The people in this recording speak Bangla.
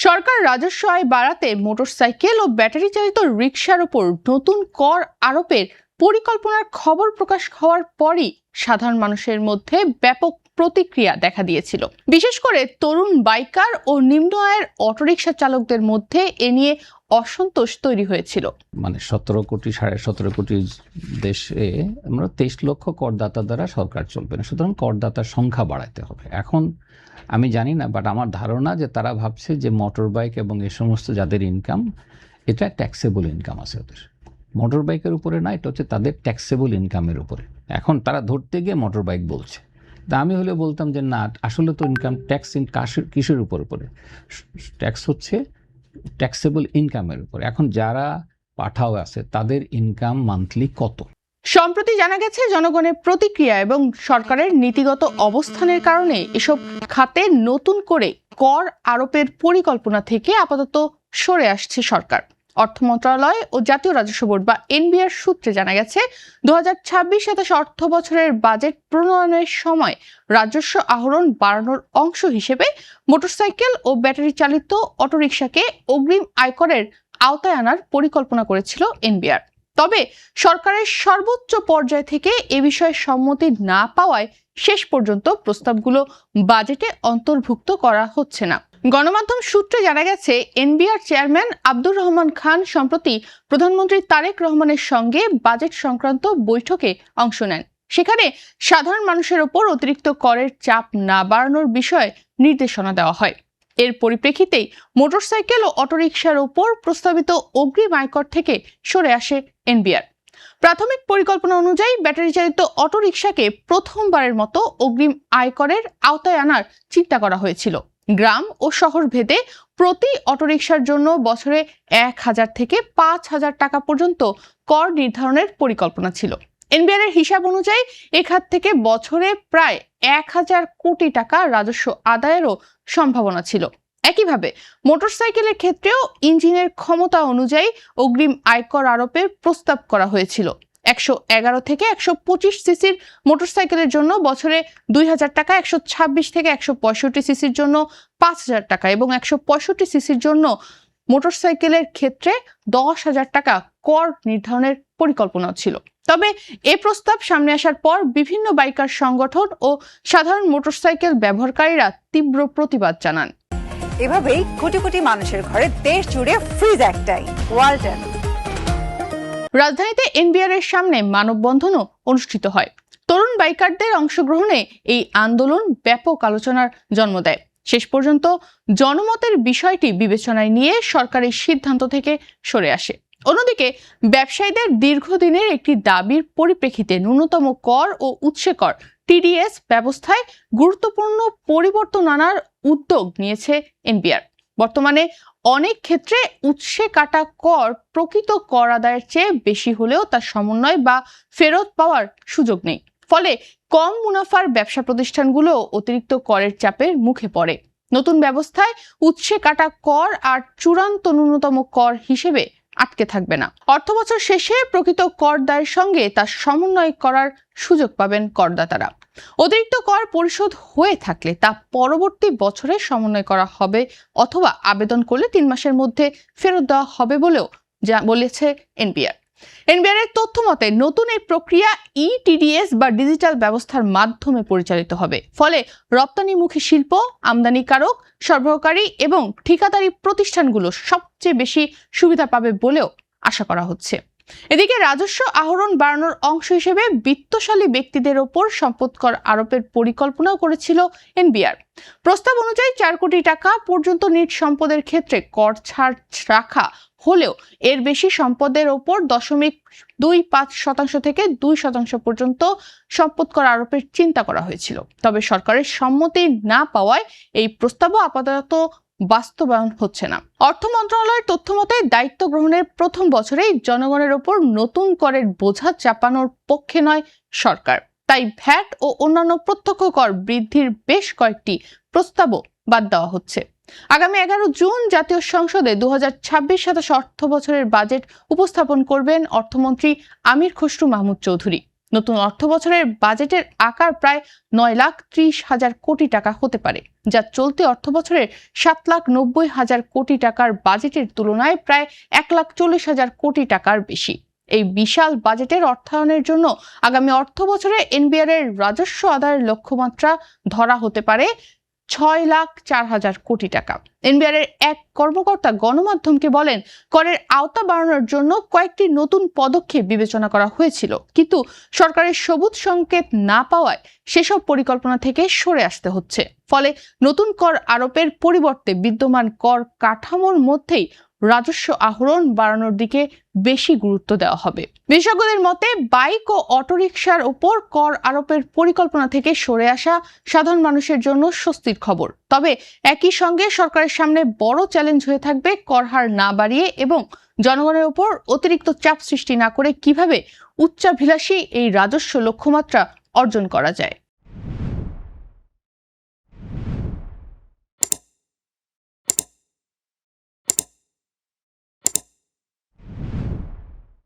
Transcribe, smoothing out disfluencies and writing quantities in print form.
সরকার রাজস্ব আয় বাড়াতে মোটরসাইকেল ও ব্যাটারি চালিত রিকশার উপর নতুন কর আরোপের পরিকল্পনার খবর প্রকাশ হওয়ার পরই সাধারণ মানুষের মধ্যে ব্যাপক প্রতিক্রিয়া দেখা দিয়েছিল। বিশেষ করে তরুণ বাইকার ও নিম্ন আয়ের অটোরিকশা চালকদের মধ্যে এ নিয়ে অসন্তোষ তৈরি হয়েছিল। 17 কোটি 17.5 কোটি দেশে আমরা 23 লক্ষ করদাতা দ্বারা সরকার চলবে না, সুতরাং করদাতার সংখ্যা বাড়াতে হবে। এখন আমি জানি না, বাট আমার ধারণা যে তারা ভাবছে যে মোটর বাইক এবং এই সমস্ত যাদের ইনকাম, এটা ট্যাক্সেবল ইনকাম আছে ওদের। মোটর বাইকের উপরে না, এটা হচ্ছে তাদের ট্যাক্সেবল ইনকামের উপরে। এখন তারা ধরতে গিয়ে মোটর বাইক বলছে। তা আমি হলে বলতাম যে না, আসলে তো ইনকাম ট্যাক্স কিসের উপরে ট্যাক্স হচ্ছে ট্যাক্সেবল ইনকামের উপর। এখন যারা পাঠাও আছে তাদের ইনকাম মান্থলি কত? সম্প্রতি জানা গেছে জনগণের প্রতিক্রিয়া এবং সরকারের নীতিগত অবস্থানের কারণে এসব খাতে নতুন করে কর আরোপের পরিকল্পনা থেকে আপাতত সরে আসছে সরকার। অর্থ মন্ত্রণালয় ও জাতীয় রাজস্ব বোর্ড বা এনবিআর সূত্রে জানা গেছে 2026-27 অর্থ বছরের বাজেট প্রণয়নের সময় রাজস্ব আহরণ বাড়ানোর অংশ হিসেবে মোটরসাইকেল ও ব্যাটারি চালিত অটোরিকশাকে অগ্রিম আয়করের আওতায় আনার পরিকল্পনা করেছিল এনবিআর। তবে সরকারের সর্বোচ্চ পর্যায় থেকে এ বিষয়ে সম্মতি না পাওয়ায় শেষ পর্যন্ত প্রস্তাবগুলো বাজেটে অন্তর্ভুক্ত করা হচ্ছে না। গণমাধ্যম সূত্রে জানা গেছে এনবিআর চেয়ারম্যান আব্দুর রহমান খান সম্প্রতি প্রধানমন্ত্রী তারেক রহমানের সঙ্গে বাজেট সংক্রান্ত বৈঠকে অংশ নেন। সেখানে সাধারণ মানুষের ওপর অতিরিক্ত করের চাপ না বাড়ানোর বিষয়ে নির্দেশনা দেওয়া হয়। এর পরিপ্রেক্ষিতেই মোটরসাইকেল ও অটোরিকশার ওপর প্রস্তাবিত অগ্রিম আয়কর থেকে সরে আসে এনবিআর। প্রাথমিক পরিকল্পনা অনুযায়ী ব্যাটারি চালিত অটোরিকশাকে প্রথমবারের মতো অগ্রিম আয়করের আওতায় আনার চিন্তা করা হয়েছিল। গ্রাম ও শহর ভেদে প্রতি অটোরিকশার জন্য বছরে 1,000 থেকে 5,000 টাকা পর্যন্ত কর নির্ধারণের পরিকল্পনা ছিল। এনবিআর এর হিসাব অনুযায়ী এ খাত থেকে বছরে প্রায় 1,000 কোটি টাকা রাজস্ব আদায়েরও সম্ভাবনা ছিল। একইভাবে মোটরসাইকেলের ক্ষেত্রেও ইঞ্জিনের ক্ষমতা অনুযায়ী অগ্রিম আয়কর আরোপের প্রস্তাব করা হয়েছিল। 111 থেকে 125 সিসির মোটরসাইকেলের জন্য বছরে 2,000 টাকা, 126 থেকে 165 সিসির জন্য 5,000 টাকা এবং 165 সিসির জন্য মোটরসাইকেলের ক্ষেত্রে 10,000 টাকা কর নির্ধারণের পরিকল্পনা ছিল। তবে এ প্রস্তাব সামনে আসার পর বিভিন্ন বাইকার সংগঠন ও সাধারণ মোটরসাইকেল ব্যবহারকারীরা তীব্র প্রতিবাদ জানান। এভাবেই কোটি কোটি মানুষের ঘরে দেশ জুড়ে ফ্রিজ একটাই, ওয়ালটন। রাজধানীতে এনবিআর এর সামনে মানববন্ধনও অনুষ্ঠিত হয়। তরুণ বাইকারদের অংশগ্রহণে এই আন্দোলন ব্যাপক আলোচনার জন্ম দেয়। শেষ পর্যন্ত জনমতের বিষয়টি বিবেচনায় নিয়ে সরকারের সিদ্ধান্ত থেকে সরে আসে। অন্যদিকে ব্যবসায়ীদের দীর্ঘদিনের একটি দাবির পরিপ্রেক্ষিতে ন্যূনতম কর ও উৎসে কর টিডিএস ব্যবস্থায় গুরুত্বপূর্ণ পরিবর্তন আনার উদ্যোগ নিয়েছে এনবিআর। বর্তমানে অনেক ক্ষেত্রে উৎসে কাটা কর প্রকৃত কর আদায়ের চেয়ে বেশি হলেও তার সমন্বয় বা ফেরত পাওয়ার সুযোগ নেই। ফলে কম মুনাফার ব্যবসা প্রতিষ্ঠানগুলো অতিরিক্ত করের চাপের মুখে পড়ে। নতুন ব্যবস্থায় উৎসে কাটা কর আর চূড়ান্ত ন্যূনতম কর হিসেবে আটকে থাকবে না। অর্থবছর শেষে প্রকৃত কর দায়ের সঙ্গে তার সমন্বয় করার সুযোগ পাবেন করদাতারা। অতিরিক্ত কর পরিশোধ হয়ে থাকলে তা পরবর্তী বছরে সমন্বয় করা হবে অথবা আবেদন করলে 3 মাসের মধ্যে ফেরত দেওয়া হবে বলেও বলেছে এনবিআর। এনবিআর এর তথ্য মতে নতুন এই প্রক্রিয়া ইটিডিএস বা ডিজিটাল ব্যবস্থার মাধ্যমে পরিচালিত হবে। ফলে রপ্তানিমুখী শিল্প, আমদানিকারক, সরবরাহকারী এবং ঠিকাদারি প্রতিষ্ঠানগুলো সবচেয়ে বেশি সুবিধা পাবে বলেও আশা করা হচ্ছে। এদিকে রাজস্ব আহরণ বাড়ানোর অংশ হিসেবে বিত্তশালী ব্যক্তিদের ওপর সম্পদ কর আরোপের পরিকল্পনাও করেছিল এনবিআর। প্রস্তাব অনুযায়ী 4 কোটি টাকা পর্যন্ত নিট সম্পদের ক্ষেত্রে কর ছাড় রাখা হলেও এর বেশি সম্পদের ওপর 0.25% থেকে 2% পর্যন্ত সম্পদ কর আরোপের চিন্তা করা হয়েছিল। তবে সরকারের সম্মতি না পাওয়ায় এই প্রস্তাবও আপাতত বাস্তবায়ন হচ্ছে না। অর্থ মন্ত্রণালয়ের তথ্য মতে দায়িত্ব গ্রহণের প্রথম বছরেই জনগণের ওপর নতুন করের বোঝা চাপানোর পক্ষে নয় সরকার। তাই ভ্যাট ও অন্যান্য প্রত্যক্ষ কর বৃদ্ধির বেশ কয়েকটি প্রস্তাবও বাদ দেওয়া হচ্ছে। আগামী 11 জুন জাতীয় সংসদে 2026-27 অর্থ বছরের বাজেট উপস্থাপন করবেন অর্থমন্ত্রী আমির খসরু মাহমুদ চৌধুরী। নতুন অর্থ বছরের বাজেটের আকার প্রায় 9,30,000 কোটি টাকা হতে পারে, যা চলতি অর্থ বছরের 7,90,000 কোটি টাকার বাজেটের তুলনায় প্রায় 1,40,000 কোটি টাকার বেশি। এই বিশাল বাজেটের অর্থায়নের জন্য আগামী অর্থ বছরে এনবিআর এর রাজস্ব আদায়ের লক্ষ্যমাত্রা ধরা হতে পারে 6,04,000 কোটি টাকা। এনবিআর এর এক কর্মকর্তা গণমাধ্যমকে বলেন, করের আওতা বাড়ানোর জন্য কয়েকটি নতুন পদক্ষেপ বিবেচনা করা হয়েছিল, কিন্তু সরকারের সবুজ সংকেত না পাওয়ায় সেসব পরিকল্পনা থেকে সরে আসতে হচ্ছে। ফলে নতুন কর আরোপের পরিবর্তে বিদ্যমান কর কাঠামোর মধ্যেই রাজস্ব আহরণ বাড়ানোর দিকে বেশি গুরুত্ব দেওয়া হবে। বিশেষজ্ঞদের মতে বাইক ও অটোরিকশার উপর কর আরোপের পরিকল্পনা থেকে সরে আসা সাধারণ মানুষের জন্য স্বস্তির খবর। তবে একই সঙ্গে সরকারের সামনে বড় চ্যালেঞ্জ হয়ে থাকবে কর হার না বাড়িয়ে এবং জনগণের উপর অতিরিক্ত চাপ সৃষ্টি না করে কিভাবে উচ্চাভিলাষী এই রাজস্ব লক্ষ্যমাত্রা অর্জন করা যায়।